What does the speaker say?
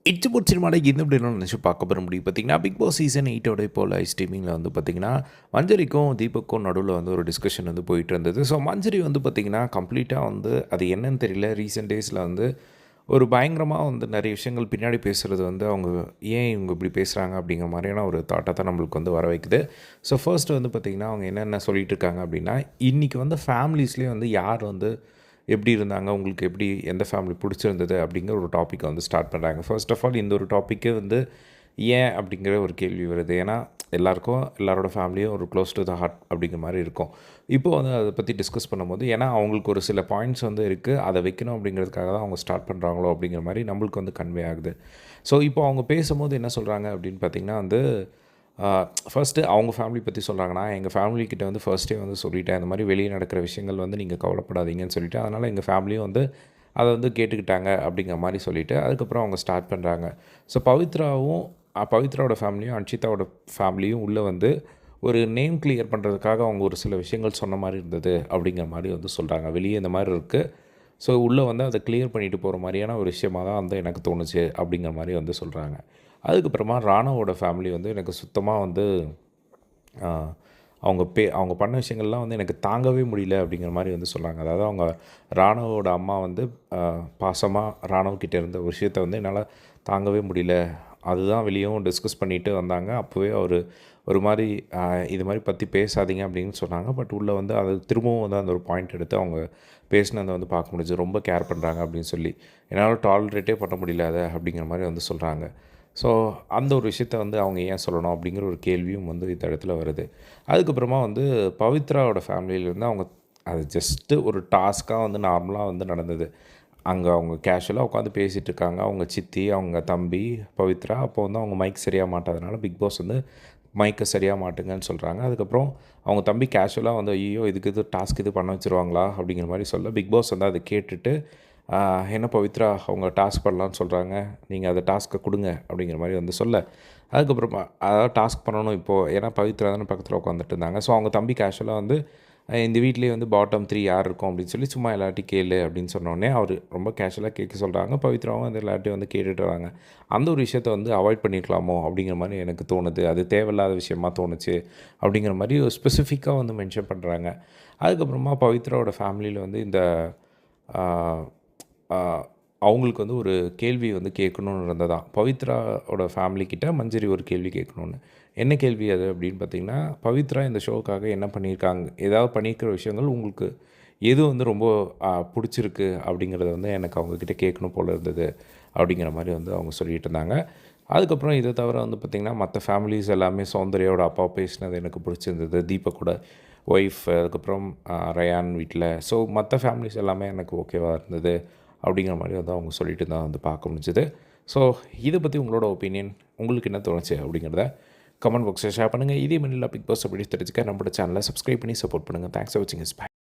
It's boat சினிமாவில் என்ன அப்படின்னு நினச்சி பார்க்க போகிற முடியும் பார்த்தீங்கன்னா, பிக் பாஸ் சீசன் 8 இப்போ லைவ் ஸ்ட்ரீமிங்கில் வந்து பார்த்திங்கன்னா, மஞ்சரிக்கும் தீபக்கும் நடுவில் வந்து ஒரு டிஸ்கஷன் வந்து போயிட்டு இருந்தது. ஸோ மஞ்சரி வந்து பார்த்திங்கன்னா கம்ப்ளீட்டாக வந்து அது என்னன்னு தெரியல, ரீசெண்ட் டேஸில் வந்து ஒரு பயங்கரமாக வந்து நிறைய விஷயங்கள் பின்னாடி பேசுகிறது வந்து அவங்க ஏன் இவங்க இப்படி பேசுகிறாங்க அப்படிங்கிற மாதிரியான ஒரு தாட்டை தான் நம்மளுக்கு வந்து வர வைக்குது. ஸோ ஃபர்ஸ்ட் வந்து பார்த்திங்கன்னா அவங்க என்னென்ன சொல்லிட்டு இருக்காங்க அப்படின்னா, இன்றைக்கி வந்து ஃபேமிலிஸ்லேயே வந்து யார் வந்து எப்படி இருந்தாங்க, உங்களுக்கு எப்படி எந்த ஃபேமிலி பிடிச்சிருந்தது அப்படிங்கிற ஒரு டாப்பிக்கை வந்து ஸ்டார்ட் பண்ணுறாங்க. ஃபர்ஸ்ட் ஆஃப் ஆல் இந்த ஒரு டாப்பிக்கே வந்து ஏன் அப்படிங்கிற ஒரு கேள்வி வருது. ஏன்னா எல்லாருக்கும் எல்லாரோட ஃபேமிலியும் ஒரு க்ளோஸ் டு த ஹார்ட் அப்படிங்கிற மாதிரி இருக்கும். இப்போது வந்து அதை பற்றி டிஸ்கஸ் பண்ணும்போது ஏன்னா அவங்களுக்கு ஒரு சில பாயிண்ட்ஸ் வந்து இருக்குது, அதை வைக்கணும் அப்படிங்கிறதுக்காக தான் அவங்க ஸ்டார்ட் பண்ணுறாங்களோ அப்படிங்கிற மாதிரி நம்மளுக்கு வந்து கன்வே ஆகுது. ஸோ இப்போ அவங்க பேசும்போது என்ன சொல்கிறாங்க அப்படின்னு பார்த்திங்கன்னா வந்து ஃபர்ஸ்ட்டு அவங்க ஃபேமிலி பற்றி சொல்கிறாங்கன்னா, எங்கள் ஃபேமிலிக்கிட்ட வந்து ஃபர்ஸ்ட்டே வந்து சொல்லிட்டேன், இந்த மாதிரி வெளியே நடக்கிற விஷயங்கள் வந்து நீங்கள் கவலைப்படாதீங்கன்னு சொல்லிவிட்டு, அதனால் எங்கள் ஃபேமிலியும் வந்து அதை வந்து கேட்டுக்கிட்டாங்க அப்படிங்கிற மாதிரி சொல்லிவிட்டு, அதுக்கப்புறம் அவங்க ஸ்டார்ட் பண்ணுறாங்க. ஸோ பவித்ராவோட ஃபேமிலியும் அன்ஷிதாவோட ஃபேமிலியும் உள்ளே வந்து ஒரு நேம் கிளியர் பண்ணுறதுக்காக அவங்க ஒரு சில விஷயங்கள் சொன்ன மாதிரி இருந்தது அப்படிங்கிற மாதிரி வந்து சொல்கிறாங்க. வெளியே இந்த மாதிரி இருக்குது, ஸோ உள்ளே வந்து அதை கிளியர் பண்ணிட்டு போகிற மாதிரியான ஒரு விஷயமாக தான் வந்து எனக்கு தோணுச்சு அப்படிங்கிற மாதிரி வந்து சொல்கிறாங்க. அதுக்கப்புறமா ராணாவோட ஃபேமிலி வந்து எனக்கு சுத்தமாக வந்து அவங்க பண்ண விஷயங்கள்லாம் வந்து எனக்கு தாங்கவே முடியல அப்படிங்கிற மாதிரி வந்து சொல்கிறாங்க. அதாவது அவங்க ராணவோட அம்மா வந்து பாசமாக ராணவ்கிட்ட இருந்த ஒரு விஷயத்த வந்து என்னால் தாங்கவே முடியல. அதுதான் வெளியும் டிஸ்கஸ் பண்ணிட்டு வந்தாங்க. அப்போவே அவர் ஒரு மாதிரி இது மாதிரி பற்றி பேசாதீங்க அப்படின்னு சொன்னாங்க. பட் உள்ளே வந்து அது திரும்பவும் வந்து அந்த ஒரு பாயிண்ட் எடுத்து அவங்க பேசினதை வந்து பார்க்க முடிஞ்சு. ரொம்ப கேர் பண்ணுறாங்க அப்படின்னு சொல்லி என்னால் டாலரேட்டே பண்ண முடியல அதை அப்படிங்கிற மாதிரி வந்து சொல்கிறாங்க. ஸோ அந்த ஒரு விஷயத்த வந்து அவங்க ஏன் சொல்லணும் அப்படிங்கிற ஒரு கேள்வியும் வந்து இந்த இடத்துல வருது. அதுக்கப்புறமா வந்து பவித்ராவோட ஃபேமிலியிலேருந்து அவங்க அது ஜஸ்ட்டு ஒரு டாஸ்க்காக வந்து நார்மலாக வந்து நடந்தது. அங்கே அவங்க கேஷுவலாக உட்காந்து பேசிகிட்டு இருக்காங்க. அவங்க சித்தி, அவங்க தம்பி, பவித்ரா. அப்போ வந்து அவங்க மைக் சரியாக மாட்டாதனால பிக் பாஸ் வந்து மைக்கை சரியாக மாட்டுங்கன்னு சொல்கிறாங்க. அதுக்கப்புறம் அவங்க தம்பி கேஷுவலாக வந்து ஐயோ இதுக்கு இது டாஸ்க் இது பண்ண வச்சுருவாங்களா அப்படிங்கிற மாதிரி சொல்ல, பிக் பாஸ் வந்து அதை கேட்டுட்டு என்ன பவித்ரா அவங்க டாஸ்க் பண்ணலான்னு சொல்கிறாங்க, நீங்கள் அதை டாஸ்க்கை கொடுங்க அப்படிங்கிற மாதிரி வந்து சொல்ல, அதுக்கப்புறமா அதாவது டாஸ்க் பண்ணணும் இப்போது. ஏன்னா பவித்ரா தானே பக்கத்தில் உட்காந்துட்டு இருந்தாங்க. ஸோ அவங்க தம்பி கேஷுவலாக வந்து இந்த வீட்லேயே வந்து பாட்டம் 3 யார் இருக்கும் அப்படின்னு சொல்லி சும்மா எல்லாட்டையும் கேளு அப்படின்னு சொன்னோடனே அவர் ரொம்ப கேஷுவலாக கேட்க சொல்கிறாங்க. பவித்ராவும் அந்த எல்லாட்டையும் வந்து கேட்டுட்டு வராங்க. அந்த ஒரு விஷயத்த வந்து அவாய்ட் பண்ணியிருக்கலாமோ அப்படிங்கிற மாதிரி எனக்கு தோணுது. அது தேவையில்லாத விஷயமா தோணுச்சு அப்படிங்கிற மாதிரி ஒரு ஸ்பெசிஃபிக்காக வந்து மென்ஷன் பண்ணுறாங்க. அதுக்கப்புறமா பவித்ராவோட ஃபேமிலியில் வந்து இந்த அவங்களுக்கு வந்து ஒரு கேள்வி வந்து கேட்கணுன்னு இருந்ததான். பவித்ராவோட ஃபேமிலிக்கிட்ட மஞ்சரி ஒரு கேள்வி கேட்கணுன்னு. என்ன கேள்வி அது அப்படின்னு பார்த்தீங்கன்னா, பவித்ரா இந்த ஷோவுக்காக என்ன பண்ணியிருக்காங்க, ஏதாவது பண்ணியிருக்கிற விஷயங்கள் உங்களுக்கு எது வந்து ரொம்ப பிடிச்சிருக்கு அப்படிங்கிறத வந்து எனக்கு அவங்கக்கிட்ட கேட்கணும் போல் இருந்தது அப்படிங்கிற மாதிரி வந்து அவங்க சொல்லிகிட்டு இருந்தாங்க. அதுக்கப்புறம் இதை தவிர வந்து பார்த்திங்கன்னா மற்ற ஃபேமிலிஸ் எல்லாமே சௌந்தர்யாவோட அப்பா பேசினது எனக்கு பிடிச்சிருந்தது. தீபக்கோட ஒய்ஃப், அதுக்கப்புறம் ரயான் வீட்டில். ஸோ மற்ற ஃபேமிலிஸ் எல்லாமே எனக்கு ஓகேவாக இருந்தது அப்படிங்கிற மாதிரி வந்து அவங்க சொல்லிட்டு தான் வந்து பார்க்க முடிஞ்சுது. ஸோ இதை பற்றி உங்களோட ஒப்பீனியன் உங்களுக்கு என்ன தோணுச்சு அப்படிங்கிறத கமெண்ட் பாக்ஸில் ஷேர் பண்ணுங்கள். இதே மணியில் பிக் பாஸ் அப்படி தெரிஞ்சுக்க நம்மளோட சேனலை சப்ஸ்கிரைப் பண்ணி சப்போர்ட் பண்ணுங்கள். தேங்க்ஸ் ஃபார் வாட்சிங். பை.